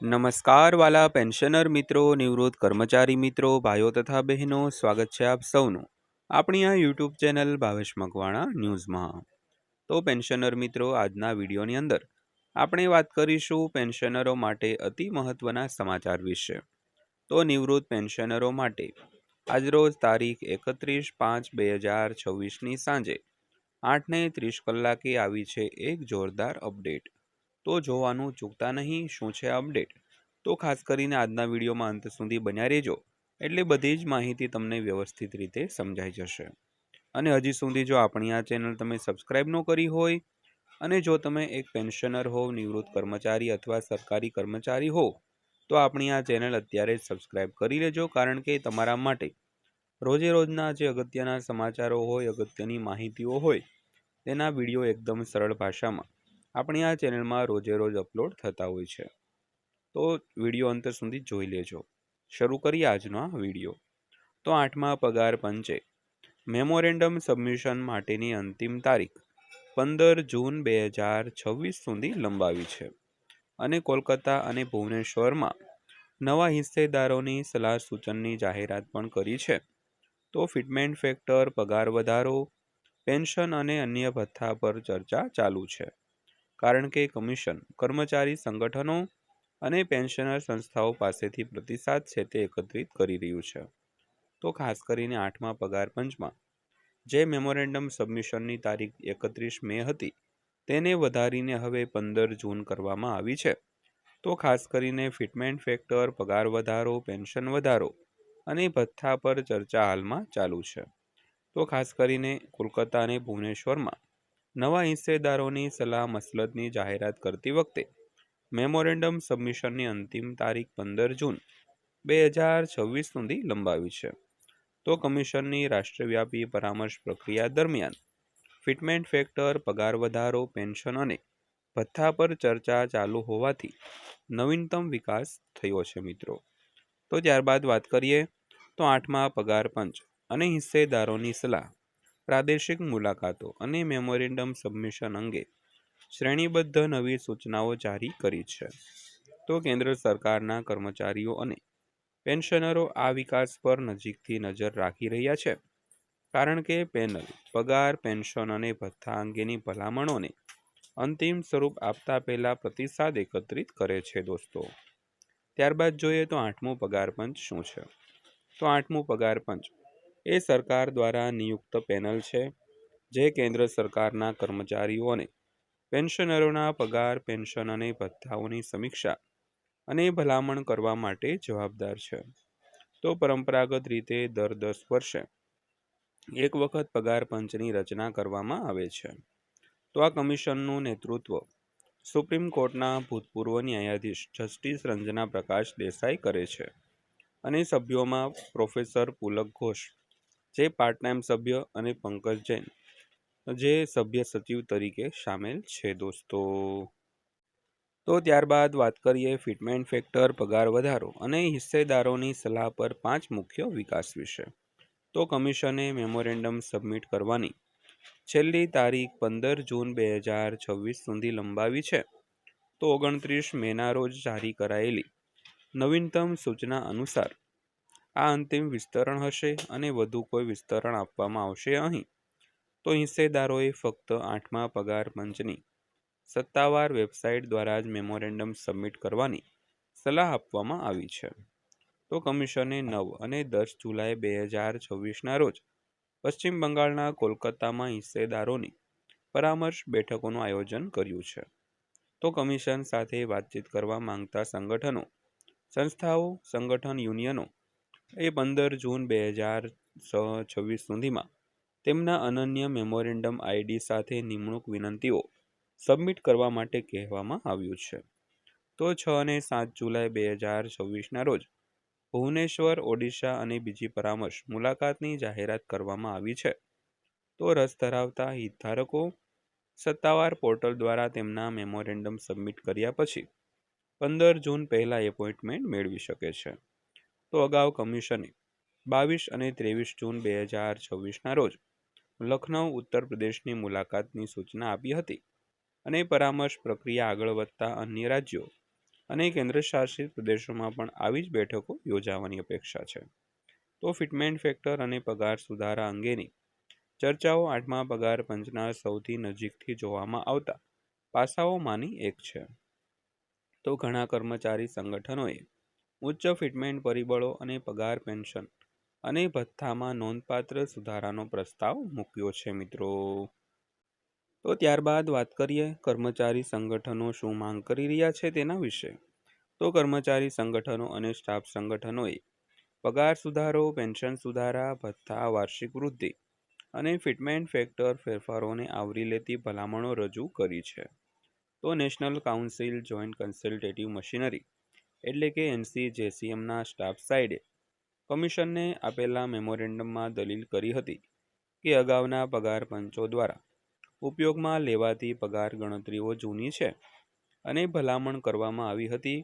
નમસ્કાર વાલા પેન્શનર મિત્રો, નિવૃત્ત કર્મચારી મિત્રો, ભાઈઓ તથા બહેનો, સ્વાગત છે આપ સૌનું આપણી આ યુટ્યુબ ચેનલ ભાવેશ મકવાણા ન્યૂઝમાં। તો પેન્શનર મિત્રો, આજના વિડીયોની અંદર આપણે વાત કરીશું પેન્શનરો માટે અતિ મહત્વના સમાચાર વિશે। તો નિવૃત્ત પેન્શનરો માટે આજરોજ તારીખ 31/5/2026ની સાંજે 8:30 કલાકે આવી છે એક જોરદાર અપડેટ। તો જોવાનું ચૂકતા નહીં શું છે અપડેટ। તો ખાસ કરીને આજના વિડીયોમાં અંત સુધી બન્યા રહેજો, એટલે બધી જ માહિતી તમને વ્યવસ્થિત રીતે સમજાઈ જશે। અને હજી સુધી જો આપણી આ ચેનલ તમે સબસ્ક્રાઇબ ન કરી હોય અને જો તમે એક પેન્શનર હો, નિવૃત્ત કર્મચારી અથવા સરકારી કર્મચારી હો, તો આપણી આ ચેનલ અત્યારે જ સબસ્ક્રાઇબ કરી લેજો, કારણ કે તમારા માટે રોજે રોજના જે અગત્યના સમાચારો હોય, અગત્યની માહિતીઓ હોય, તેના વિડીયો એકદમ સરળ ભાષામાં આપણી આ ચેનલમાં રોજે રોજ અપલોડ થતા હોય છે। તો વિડીયો અંત સુધી જોઈ લેજો। શરૂ કરીએ આજનો આ વિડીયો। તો 8મા પગાર પંચે મેમોરેન્ડમ સબમિશન માટેની અંતિમ તારીખ 15 જૂન 2026 સુધી લંબાવી છે અને કોલકાતા અને ભુવનેશ્વરમાં નવા હિસ્સેદારોની સલાહ સૂચનની જાહેરાત પણ કરી છે। તો ફિટમેન્ટ ફેક્ટર, પગાર વધારો, પેન્શન અને અન્ય ભથ્થા પર ચર્ચા ચાલુ છે, કારણ કે કમિશન કર્મચારી સંગઠનો અને પેન્શનર સંસ્થાઓ પાસેથી પ્રતિસાદ છે તે એકત્રિત કરી રહ્યું છે। તો ખાસ કરીને 8મા પગાર પંચમાં જે મેમોરેન્ડમ સબમિશનની તારીખ 31 મે હતી, તેને વધારીને હવે 15 જૂન કરવામાં આવી છે। તો ખાસ કરીને ફિટમેન્ટ ફેક્ટર, પગાર વધારો, પેન્શન વધારો અને ભથ્થા પર ચર્ચા હાલમાં ચાલુ છે। તો ખાસ કરીને કોલકાતા અને ભુવનેશ્વરમાં નવા હિસ્સેદારોની સલાહ મસલતની જાહેરાત કરતી વખતે મેમોરેન્ડમ સબમિશનની અંતિમ તારીખ 15 જૂન 2026 સુધી લંબાવી છે। તો કમિશનની રાષ્ટ્રવ્યાપી પરામર્શ પ્રક્રિયા દરમિયાન ફિટમેન્ટ ફેક્ટર, પગાર વધારો, પેન્શન અને ભથ્થા પર ચર્ચા ચાલુ હોવાથી નવીનતમ વિકાસ થયો છે મિત્રો। તો ત્યારબાદ વાત કરીએ તો 8મા પગાર પંચ અને હિસ્સેદારોની સલાહ, પ્રાદેશિક મુલાકાતો અને મેમોરેન્ડમ સબમિશન અંગે શ્રેણીબદ્ધ નવી સૂચનાઓ જારી કરી છે। તો કેન્દ્ર સરકારના કર્મચારીઓ અને પેન્શનરો આ વિકાસ પર નજીકથી નજર રાખી રહ્યા છે, કારણ કે પેનલ પગાર, પેન્શન અને ભથ્થા અંગેની ભલામણોને અંતિમ સ્વરૂપ આપતા પહેલા પ્રતિસાદ એકત્રિત કરે છે દોસ્તો। ત્યારબાદ જોઈએ તો 8મું પગાર પંચ શું છે। તો 8મું પગાર પંચ એ સરકાર દ્વારા નિયુક્ત પેનલ છે, જે કેન્દ્ર સરકારના કર્મચારીઓ અને પેન્શનરોના પગાર, પેન્શન અને ભથ્થાઓની સમીક્ષા અને ભલામણ કરવા માટે જવાબદાર છે। તો પરંપરાગત રીતે દર 10 વર્ષે એક વખત પગાર પંચની રચના કરવામાં આવે છે। તો આ કમિશનનું નેતૃત્વ સુપ્રીમ કોર્ટના ભૂતપૂર્વ ન્યાયાધીશ જસ્ટિસ રંજના પ્રકાશ દેસાઈ કરે છે અને સભ્યોમાં પ્રોફેસર પુલક ઘોષ જે પાર્ટ ટાઈમ સભ્ય અને પંકજ જૈન જે સભ્ય સચિવ તરીકે સામેલ છે દોસ્તો। તો ત્યારબાદ વાત કરીએ ફિટમેન્ટ ફેક્ટર, પગાર વધારો અને હિસ્સેદારોની સલાહ પર 5 મુખ્ય વિકાસ વિશે। તો કમિશને મેમોરેન્ડમ સબમિટ કરવાની છેલ્લી તારીખ 15 જૂન 2026 સુધી લંબાવી છે। તો 29 મેના રોજ જારી કરાયેલી નવીનતમ સૂચના અનુસાર આ અંતિમ વિસ્તરણ હશે અને વધુ કોઈ વિસ્તરણ આપવામાં આવશે અહીં। તો હિસ્સેદારોએ ફક્ત 8મા પગાર પંચની સત્તાવાર વેબસાઇટ દ્વારા જ મેમોરેન્ડમ સબમિટ કરવાની સલાહ આપવામાં આવી છે। તો કમિશને 9 અને 10 જુલાઈ 2026ના રોજ પશ્ચિમ બંગાળના કોલકાતામાં હિસ્સેદારોની પરામર્શ બેઠકોનું આયોજન કર્યું છે। તો કમિશન સાથે વાતચીત કરવા માંગતા સંગઠનો, સંસ્થાઓ, સંગઠન યુનિયનો એ 15 જૂન 2026 સુધીમાં તેમના અનન્ય મેમોરેન્ડમ આઈડી સાથે નિમણૂક વિનંતીઓ સબમિટ કરવા માટે કહેવામાં આવ્યું છે। તો 6 અને 7 જુલાઈ 2026ના રોજ ભુવનેશ્વર, ઓડિશા અને બીજી પરામર્શ મુલાકાતની જાહેરાત કરવામાં આવી છે। તો રસ ધરાવતા હિતધારકો સત્તાવાર પોર્ટલ દ્વારા તેમના મેમોરેન્ડમ સબમિટ કર્યા પછી 15 જૂન પહેલા એપોઇન્ટમેન્ટ મેળવી શકે છે। તો અગાઉ કમિશને 22 અને 23 જૂન 2026ના રોજ લખનઉ, ઉત્તર પ્રદેશની મુલાકાતની સૂચના આપી હતી અને પરામર્શ પ્રક્રિયા આગળ વધતા અન્ય રાજ્યો અને કેન્દ્રશાસિત પ્રદેશોમાં પણ આવી જ બેઠકો યોજાવાની અપેક્ષા છે. તો ફિટમેન્ટ ફેક્ટર અને પગાર સુધારા અંગેની ચર્ચાઓ 8મા પગાર પંચના સૌથી નજીકથી જોવામાં આવતા પાસાઓમાંની એક છે. તો ઘણા કર્મચારી સંગઠનોએ ઉચ્ચ ફિટમેન્ટ પરિબળો અને પગાર પેન્શન અને ભથ્થામાં નોંધપાત્ર સુધારાનો પ્રસ્તાવ મૂક્યો છે મિત્રો. તો ત્યારબાદ વાત કરીએ કર્મચારી સંગઠનો શું માંગ કરી રહ્યા છે તેના વિશે. તો કર્મચારી સંગઠનો અને સ્ટાફ સંગઠનોએ પગાર સુધારો, પેન્શન સુધારા, ભથ્થા, વાર્ષિક વૃદ્ધિ અને ફિટમેન્ટ ફેક્ટર ફેરફારોને આવરી લેતી ભલામણો રજૂ કરી છે. તો national council joint consultative machinery એટલે કે NCJCMના સ્ટાફ સાઇડે કમિશનને આપેલા મેમોરેન્ડમમાં દલીલ કરી હતી કે અગાઉના પગાર પંચો દ્વારા ઉપયોગમાં લેવાતી પગાર ગણતરીઓ જૂની છે અને ભલામણ કરવામાં આવી હતી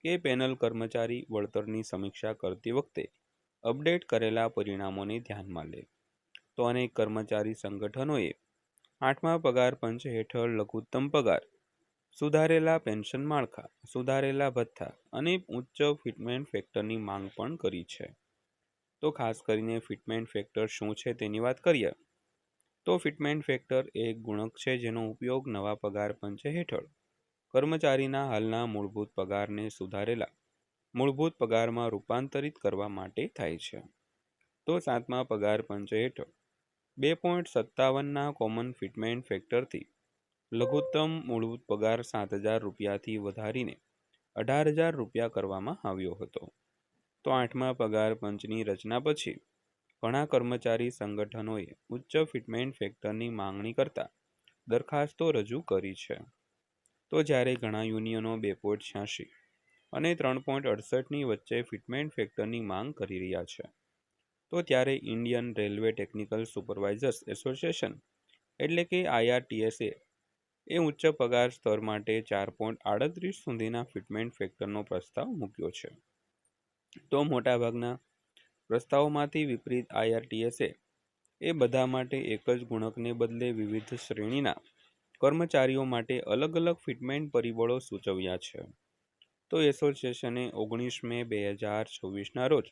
કે પેનલ કર્મચારી વળતરની સમીક્ષા કરતી વખતે અપડેટ કરેલા પરિણામોને ધ્યાનમાં લે. તો અનેક કર્મચારી સંગઠનોએ 8મા પગાર પંચ હેઠળ લઘુત્તમ પગાર, સુધારેલા પેન્શન માળખા, સુધારેલા ભથ્થા અને ઉચ્ચ ફિટમેન્ટ ફેક્ટરની માંગ પણ કરી છે. તો ખાસ કરીને ફિટમેન્ટ ફેક્ટર શું છે તેની વાત કરીએ. તો ફિટમેન્ટ ફેક્ટર એ એક ગુણક છે જેનો ઉપયોગ નવા પગાર પંચ હેઠળ કર્મચારીના હાલના મૂળભૂત પગારને સુધારેલા મૂળભૂત પગારમાં રૂપાંતરિત કરવા માટે થાય છે. તો 7મા પગાર પંચ હેઠળ 2.57ના કોમન ફિટમેન્ટ ફેક્ટરથી લઘુત્તમ મૂળભૂત પગાર 7,000 રૂપિયાથી વધારીને 18,000 રૂપિયા કરવામાં આવ્યો હતો. તો 8મા પગાર પંચની રચના પછી ઘણા કર્મચારી સંગઠનોએ ઉચ્ચ ફિટમેન્ટ ફેક્ટરની માંગણી કરતા દરખાસ્તો રજૂ કરી છે. તો જ્યારે ઘણા યુનિયનો 2.86 અને 3.68ની વચ્ચે ફિટમેન્ટ ફેક્ટરની માંગ કરી રહ્યા છે. તો ત્યારે Indian railway technical supervisors association એટલે કે IRTSA એ ઉચ્ચ પગાર સ્તર માટે 4.38 સુધીના ફિટમેન્ટ ફેક્ટરનો પ્રસ્તાવ મૂક્યો છે. તો મોટાભાગના પ્રસ્તાવોમાંથી વિપરીત IRTSA એ બધા માટે એક જ ગુણકને બદલે વિવિધ શ્રેણીના કર્મચારીઓ માટે અલગ અલગ ફિટમેન્ટ પરિબળો સૂચવ્યા છે. તો એસોસિએશને 19 મે 2024ના રોજ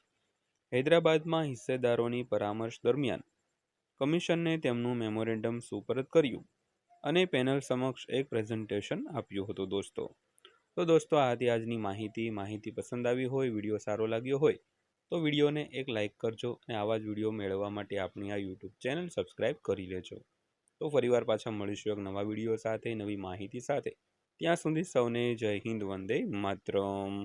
હૈદરાબાદમાં હિસ્સેદારોની પરામર્શ દરમિયાન કમિશનને તેમનું મેમોરેન્ડમ સુપરત કર્યું અને પેનલ સમક્ષ એક પ્રેઝન્ટેશન આપ્યું હતું દોસ્તો. તો દોસ્તો આ હતી આજની માહિતી પસંદ આવી હોય, વિડીયો સારો લાગ્યો હોય તો વિડીયોને એક લાઇક કરજો અને આવા જ વિડીયો મેળવવા માટે આપણી આ યુટ્યુબ ચેનલ સબસ્ક્રાઈબ કરી લેજો. તો ફરીવાર પાછા મળીશું એક નવા વિડીયો સાથે, નવી માહિતી સાથે. ત્યાં સુધી સૌને જય હિન્દ, વંદે માતરમ.